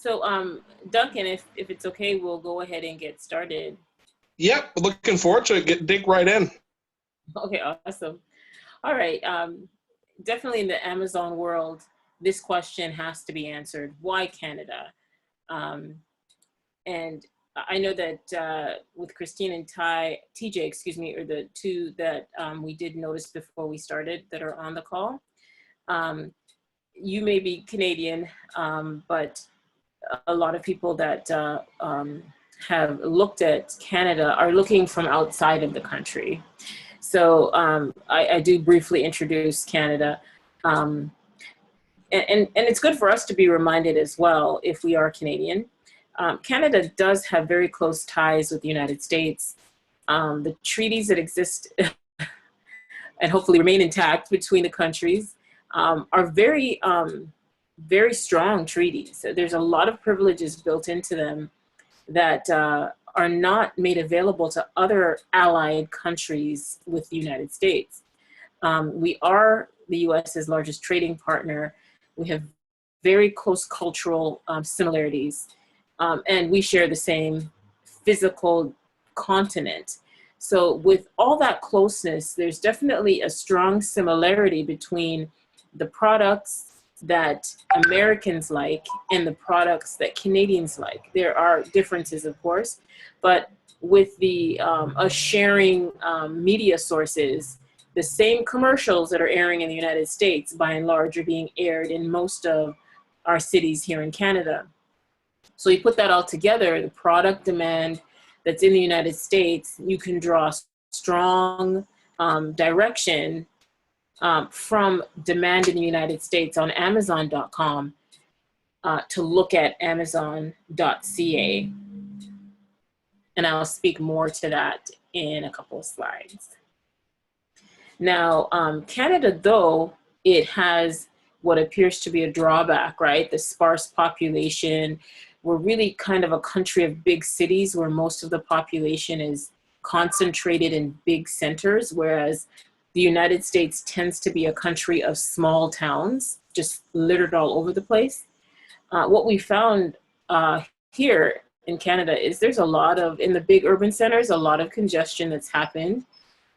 So, Duncan, if it's okay, we'll go ahead and get started. Yep, looking forward to it. Dig right in. Okay, awesome. All right. Definitely in the Amazon world, this question has to be answered. Why Canada? Um, and I know that with Christine and TJ, excuse me, are the two that we did notice before we started that are on the call. You may be Canadian, but a lot of people that have looked at Canada are looking from outside of the country. So I do briefly introduce Canada. And it's good for us to be reminded as well, if we are Canadian. Canada does have very close ties with the United States. The treaties that exist and hopefully remain intact between the countries are very strong treaties. There's a lot of privileges built into them that are not made available to other allied countries with the United States. We are the US's largest trading partner. We have very close cultural similarities, and we share the same physical continent. So with all that closeness, there's definitely a strong similarity between the products that Americans like and the products that Canadians like. There are differences, of course, but with the us sharing media sources, the same commercials that are airing in the United States, by and large, are being aired in most of our cities here in Canada. So you put that all together, the product demand that's in the United States, you can draw strong direction from demand in the United States on Amazon.com to look at Amazon.ca. And I'll speak more to that in a couple of slides. Now, Canada, though, it has what appears to be a drawback, right? The sparse population. We're really kind of a country of big cities where most of the population is concentrated in big centers, whereas the United States tends to be a country of small towns, just littered all over the place. What we found here in Canada is there's a lot of, in the big urban centers, a lot of congestion that's happened.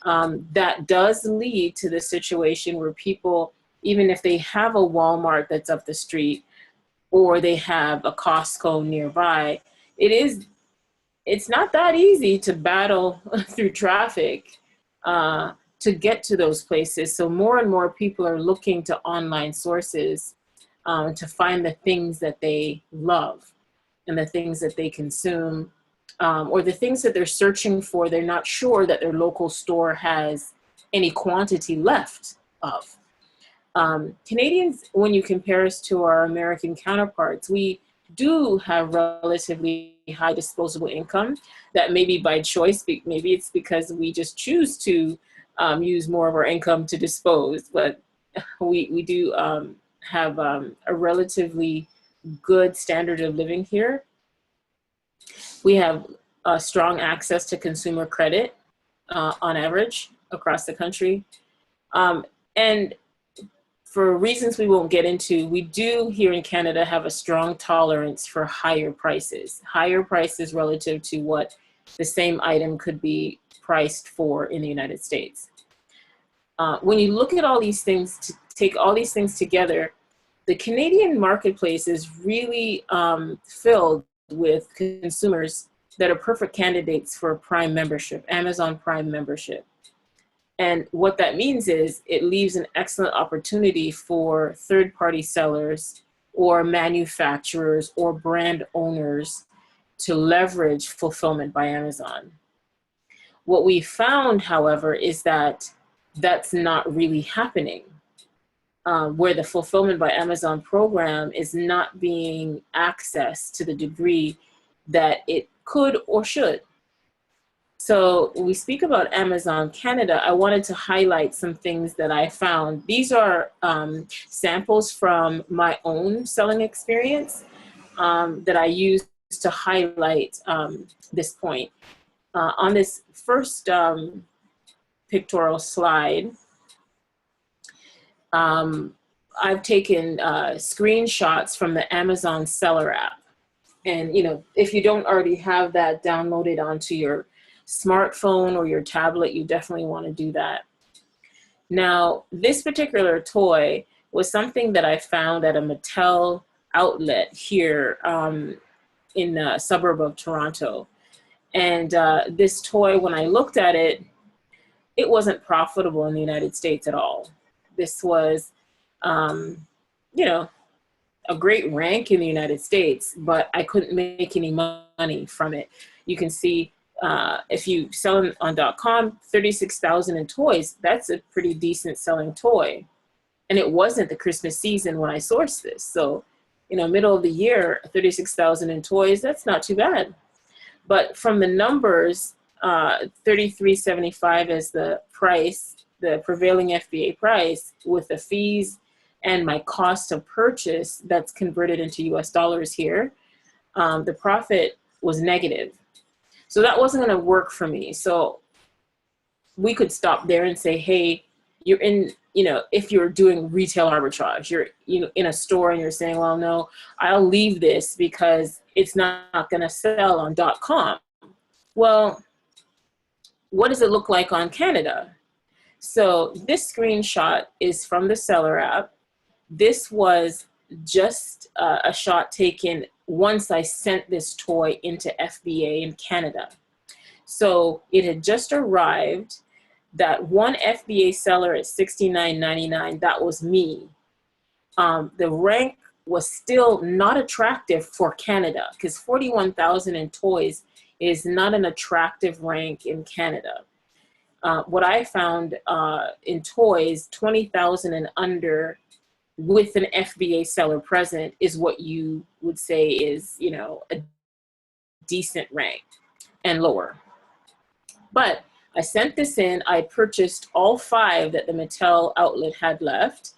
That does lead to the situation where people, even if they have a Walmart that's up the street or they have a Costco nearby, it's not that easy to battle through traffic to get to those places. So more and more people are looking to online sources to find the things that they love and the things that they consume, or the things that they're searching for, they're not sure that their local store has any quantity left of. Canadians, when you compare us to our American counterparts, we do have relatively high disposable income. That may be by choice, maybe it's because we just choose to use more of our income to dispose, but we do have a relatively good standard of living here. We have strong access to consumer credit on average across the country. And for reasons we won't get into, we do here in Canada have a strong tolerance for higher prices relative to what the same item could be priced for in the United States. When you look at all these things, take all these things together, the Canadian marketplace is really filled with consumers that are perfect candidates for a Prime membership, Amazon Prime membership. And what that means is it leaves an excellent opportunity for third-party sellers or manufacturers or brand owners to leverage fulfillment by Amazon. What we found, however, is that that's not really happening, where the Fulfillment by Amazon program is not being accessed to the degree that it could or should. So when we speak about Amazon Canada, I wanted to highlight some things that I found. These are samples from my own selling experience that I used to highlight this point. On this first pictorial slide, I've taken screenshots from the Amazon Seller app. And, you know, if you don't already have that downloaded onto your smartphone or your tablet, you definitely want to do that. Now, this particular toy was something that I found at a Mattel outlet here in the suburb of Toronto. And this toy, when I looked at it, it wasn't profitable in the United States at all. This was, you know, a great rank in the United States, but I couldn't make any money from it. You can see if you sell them on .com, 36,000 in toys, that's a pretty decent selling toy. And it wasn't the Christmas season when I sourced this. So, you know, middle of the year, 36,000 in toys, that's not too bad. But from the numbers, 33.75 as the price, the prevailing FBA price with the fees and my cost of purchase that's converted into US dollars here, the profit was negative. So that wasn't going to work for me. So we could stop there and say, hey, you're in, you know, if you're doing retail arbitrage, you're, you know, in a store and you're saying, well, no, I'll leave this because it's not going to sell on .com. Well, what does it look like on Canada? So this screenshot is from the Seller app. This was just a shot taken once I sent this toy into FBA in Canada. So it had just arrived. That one FBA seller at $69.99, that was me. The rank was still not attractive for Canada because 41,000 in toys is not an attractive rank in Canada. What I found in toys, 20,000 and under with an FBA seller present is what you would say is, you know, a decent rank and lower. But I sent this in, I purchased all 5 that the Mattel outlet had left.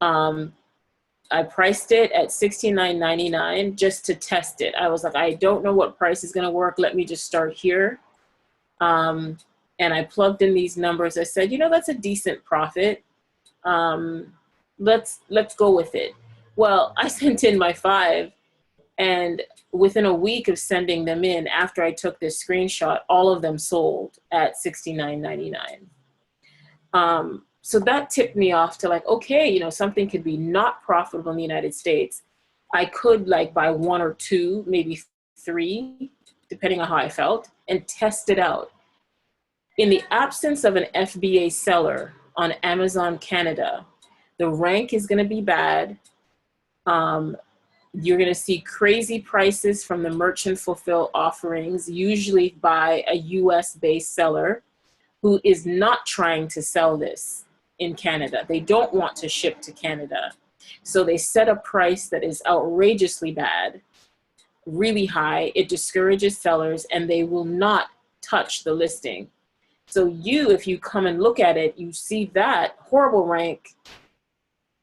I priced it at $69.99 just to test it. I was like, I don't know what price is gonna work. Let me just start here. And I plugged in these numbers. I said, you know, that's a decent profit. Let's go with it. Well, I sent in my 5, and within a week of sending them in, after I took this screenshot, all of them sold at $69.99. So that tipped me off to like, okay, you know, something could be not profitable in the United States. I could like buy 1 or 2, maybe 3, depending on how I felt, and test it out. In the absence of an FBA seller on Amazon Canada, the rank is going to be bad. You're going to see crazy prices from the merchant fulfill offerings, usually by a US-based seller who is not trying to sell this in Canada. They don't want to ship to Canada. So they set a price that is outrageously bad, really high. It discourages sellers and they will not touch the listing. So you, if you come and look at it, you see that horrible rank,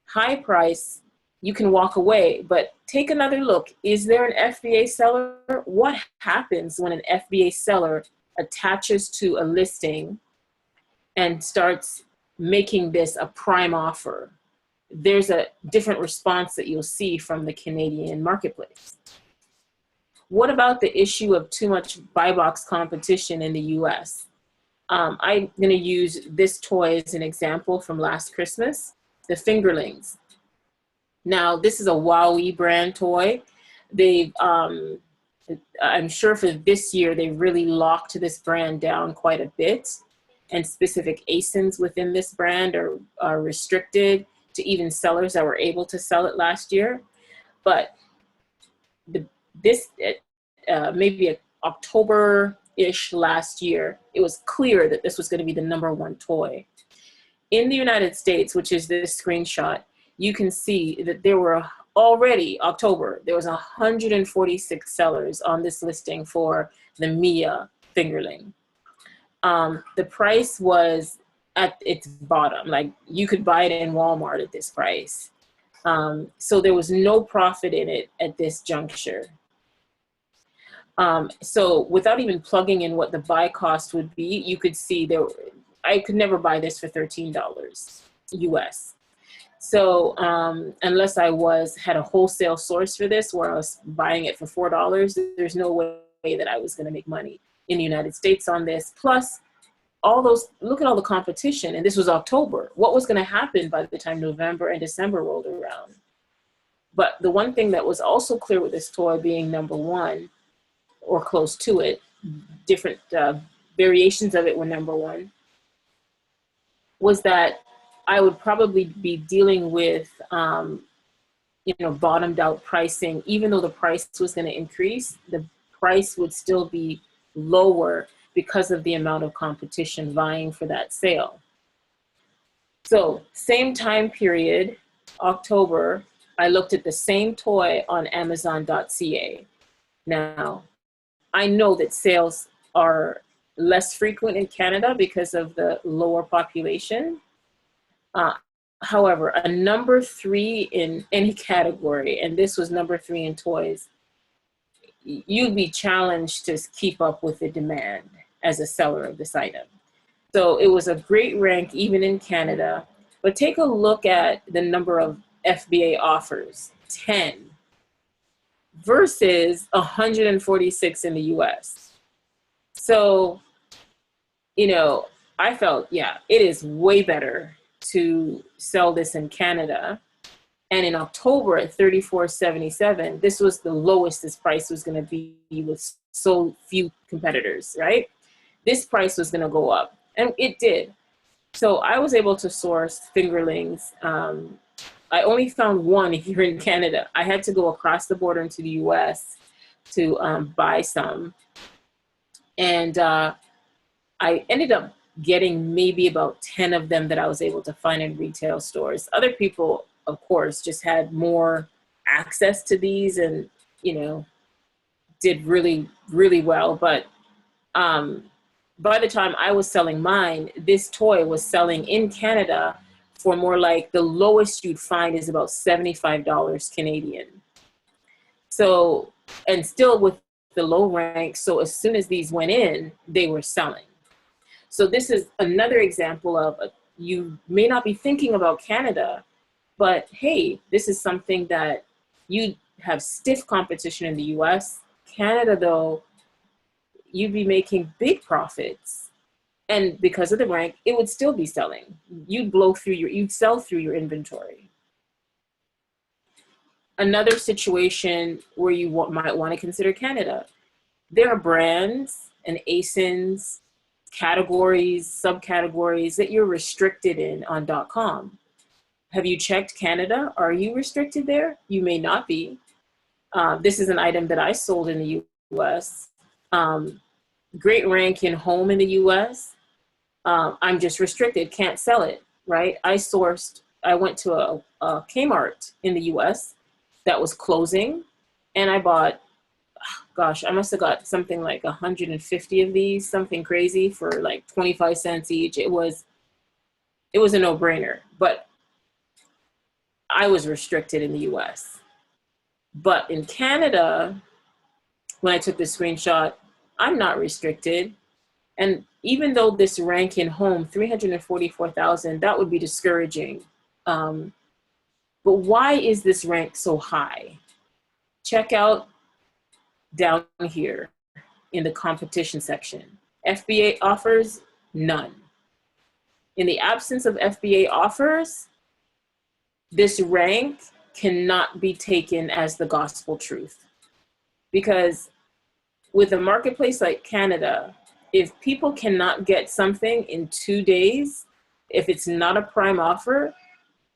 high price, you can walk away, but take another look. Is there an FBA seller? What happens when an FBA seller attaches to a listing and starts making this a prime offer? There's a different response that you'll see from the Canadian marketplace. What about the issue of too much buy box competition in the US? I'm going to use this toy as an example from last Christmas, the fingerlings. Now, this is a Wowie brand toy. They've, I'm sure for this year, they really locked this brand down quite a bit, and specific ASINs within this brand are restricted to even sellers that were able to sell it last year. But maybe October-ish last year, it was clear that this was going to be the #1 toy. In the United States, which is this screenshot, you can see that there were already, October, there was 146 sellers on this listing for the Mia fingerling. The price was at its bottom. Like, you could buy it in Walmart at this price. So there was no profit in it at this juncture. So without even plugging in what the buy cost would be, you could see I could never buy this for $13 US. So unless I had a wholesale source for this where I was buying it for $4, there's no way that I was going to make money in the United States on this. Plus, look at all the competition. And this was October. What was going to happen by the time November and December rolled around? But the one thing that was also clear with this toy being number one or close to it, different variations of it were number one, was that I would probably be dealing with, bottomed out pricing. Even though the price was going to increase, the price would still be lower because of the amount of competition vying for that sale. So same time period, October, I looked at the same toy on Amazon.ca. Now, I know that sales are less frequent in Canada because of the lower population. However, a number 3 in any category, and this was number 3 in toys, you'd be challenged to keep up with the demand as a seller of this item. So it was a great rank even in Canada, but take a look at the number of FBA offers, 10 versus 146 in the US. So, I felt, yeah, it is way better to sell this in Canada. And in October at $34.77, this was the lowest this price was going to be with so few competitors, right? This price was going to go up, and it did. So I was able to source fingerlings. I only found one here in Canada. I had to go across the border into the US to buy some. And I ended up getting maybe about 10 of them that I was able to find in retail stores. Other people, of course, just had more access to these and, did really, really well. But by the time I was selling mine, this toy was selling in Canada for more like the lowest you'd find is about $75 Canadian. So, and still with the low rank. So as soon as these went in, they were selling. So this is another example of you may not be thinking about Canada, but hey, this is something that you have stiff competition in the US. Canada, though, you'd be making big profits. And because of the rank, it would still be selling. You'd sell through your inventory. Another situation where you might want to consider Canada. There are brands and ASINs, categories, subcategories that you're restricted in on .com. Have you checked Canada? Are you restricted there? You may not be. This is an item that I sold in the US. Great rank in home in the US. I'm just restricted, can't sell it, right? I went to a Kmart in the US that was closing, and I bought, I must have got something like 150 of these, something crazy, for like 25 cents each. It was a no-brainer, but I was restricted in the US. But in Canada, when I took the screenshot, I'm not restricted. And even though this rank in home, 344,000, that would be discouraging. But why is this rank so high? Check out down here in the competition section. FBA offers, none. In the absence of FBA offers, this rank cannot be taken as the gospel truth. Because with a marketplace like Canada, if people cannot get something in 2 days, if it's not a prime offer,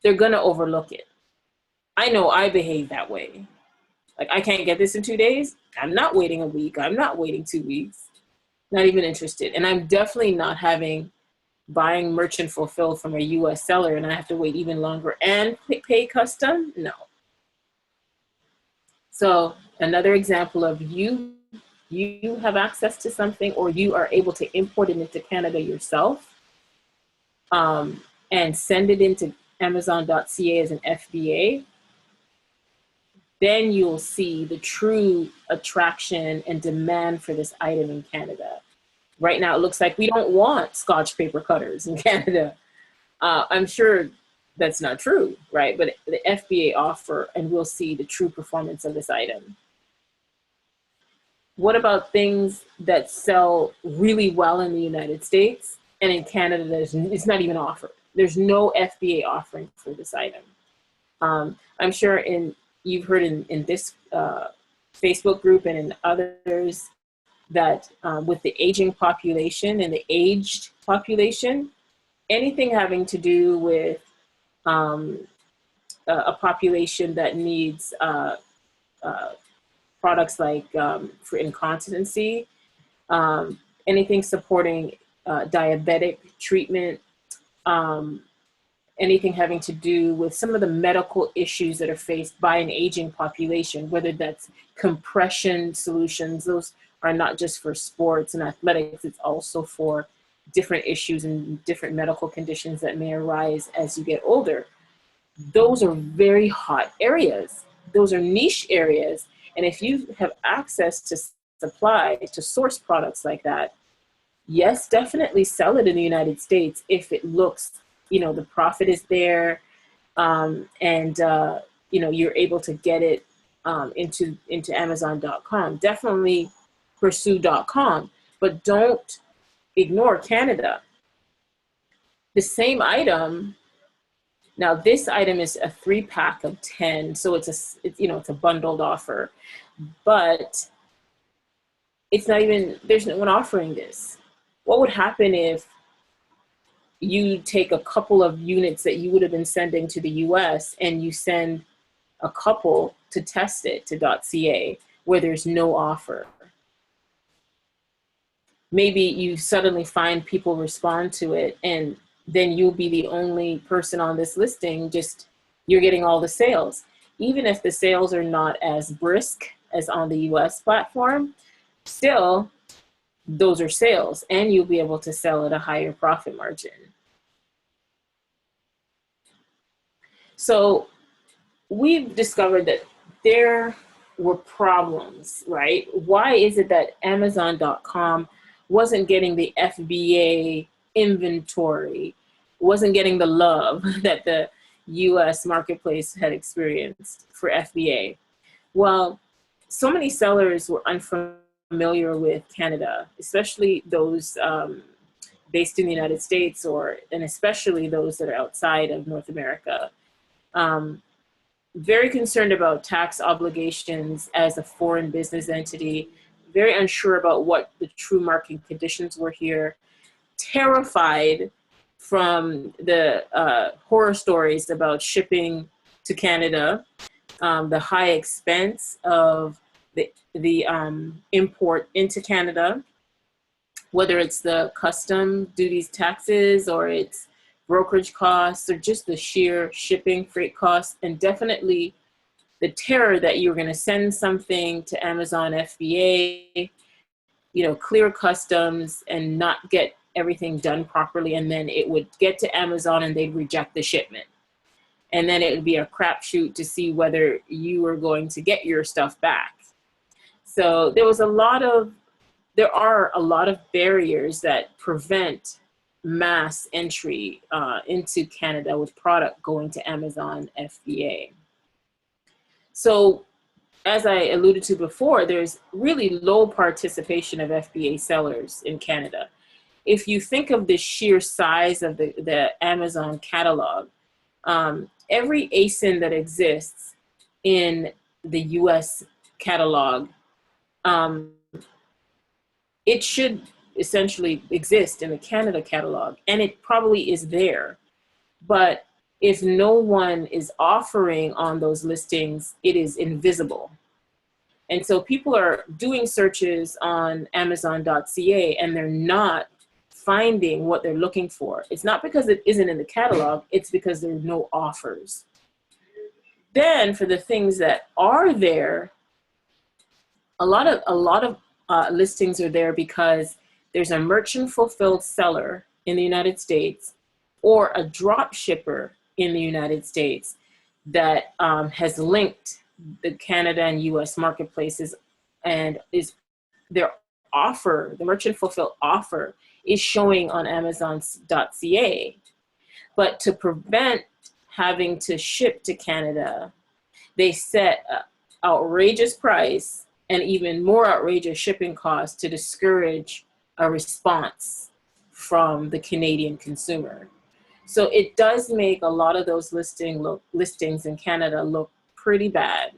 they're gonna overlook it. I know I behave that way. Like, I can't get this in 2 days. I'm not waiting a week. I'm not waiting 2 weeks. Not even interested. And I'm definitely not buying merchant fulfilled from a US seller and I have to wait even longer and pay custom. No. So another example of you have access to something, or you are able to import it into Canada yourself and send it into Amazon.ca as an FBA, then you'll see the true attraction and demand for this item in Canada. Right now, it looks like we don't want Scotch paper cutters in Canada. I'm sure that's not true, right? But the FBA offer, and we'll see the true performance of this item. What about things that sell really well in the United States and in Canada, it's not even offered? There's no FBA offering for this item. I'm sure you've heard in this Facebook group and in others that with the aging population and the aged population, anything having to do with a population that needs products like for incontinency, anything supporting diabetic treatment, anything having to do with some of the medical issues that are faced by an aging population, whether that's compression solutions. Those are not just for sports and athletics, it's also for different issues and different medical conditions that may arise as you get older. Those are very hot areas. Those are niche areas. And if you have access to supply, to source products like that, yes, definitely sell it in the United States if it looks, the profit is there, and you're able to get it into Amazon.com. Definitely pursue .com, but don't ignore Canada. The same item. Now this item is a 3-pack of 10, so it's a bundled offer, but it's not even, there's no one offering this. What would happen if you take a couple of units that you would have been sending to the US and you send a couple to test it to .ca where there's no offer? Maybe you suddenly find people respond to it, and then you'll be the only person on this listing, just you're getting all the sales. Even if the sales are not as brisk as on the US platform, still those are sales, and you'll be able to sell at a higher profit margin. So we've discovered that there were problems, right? Why is it that Amazon.com wasn't getting the FBA inventory, wasn't getting the love that the US marketplace had experienced for FBA? Well, so many sellers were unfamiliar with Canada, especially those based in the United States, and especially those that are outside of North America. Very concerned about tax obligations as a foreign business entity, very unsure about what the true market conditions were here, terrified from the horror stories about shipping to Canada, the high expense of the import into Canada, whether it's the custom duties, taxes, or it's brokerage costs, or just the sheer shipping freight costs, and definitely the terror that you're going to send something to Amazon FBA, clear customs and not get everything done properly, and then it would get to Amazon and they'd reject the shipment. And then it would be a crapshoot to see whether you were going to get your stuff back. So there are a lot of barriers that prevent mass entry into Canada with product going to Amazon FBA. So as I alluded to before, there's really low participation of FBA sellers in Canada. If you think of the sheer size of the Amazon catalog, every ASIN that exists in the US catalog, it should essentially exist in the Canada catalog, and it probably is there. But if no one is offering on those listings, it is invisible. And so people are doing searches on Amazon.ca and they're not finding what they're looking for. It's not because it isn't in the catalog, it's because there are no offers. Then for the things that are there, a lot of listings are there because there's a merchant fulfilled seller in the United States or a drop shipper in the United States that has linked the Canada and US marketplaces, and their offer, the merchant fulfilled offer, is showing on Amazon.ca. But to prevent having to ship to Canada, they set an outrageous price and even more outrageous shipping costs to discourage a response from the Canadian consumer. So it does make a lot of those listings in Canada look pretty bad.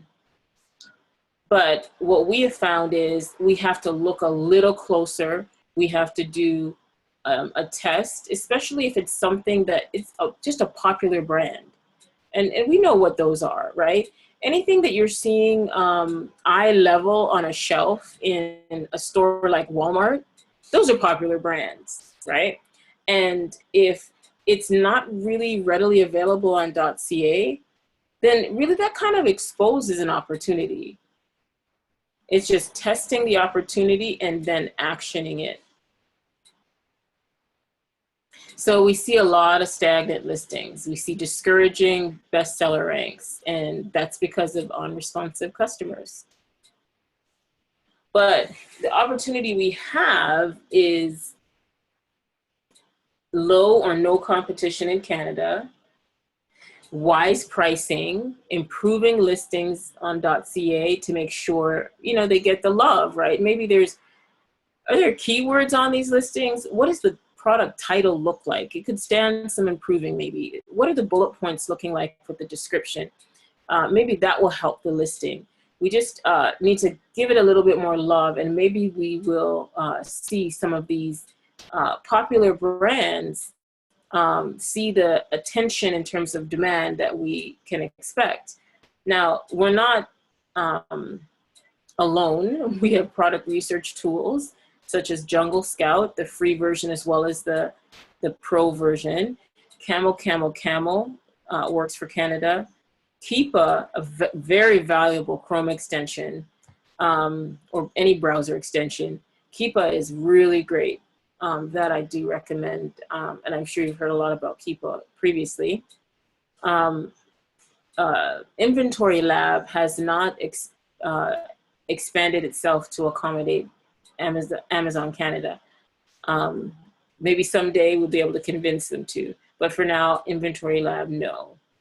But what we have found is we have to look a little closer. We have to do a test, especially if it's something that it's just a popular brand. And we know what those are, right? Anything that you're seeing eye level on a shelf in a store like Walmart, those are popular brands, right? And if it's not really readily available on .ca, then really that kind of exposes an opportunity. It's just testing the opportunity and then actioning it. So we see a lot of stagnant listings. We see discouraging bestseller ranks, and that's because of unresponsive customers. But the opportunity we have is low or no competition in Canada, wise pricing, improving listings on .ca to make sure, they get the love, right? Maybe are there keywords on these listings? What does the product title look like? It could stand some improving maybe. What are the bullet points looking like with the description? Maybe that will help the listing. We just need to give it a little bit more love, and maybe we will see some of these popular brands see the attention in terms of demand that we can expect. Now, we're not alone. We have product research tools such as Jungle Scout, the free version, as well as the pro version. Camel works for Canada. Keepa, a very valuable Chrome extension, or any browser extension. Keepa is really great. That I do recommend, and I'm sure you've heard a lot about Keepa previously. Inventory Lab has not expanded itself to accommodate Amazon Canada. Maybe someday we'll be able to convince them to, but for now, Inventory Lab, no.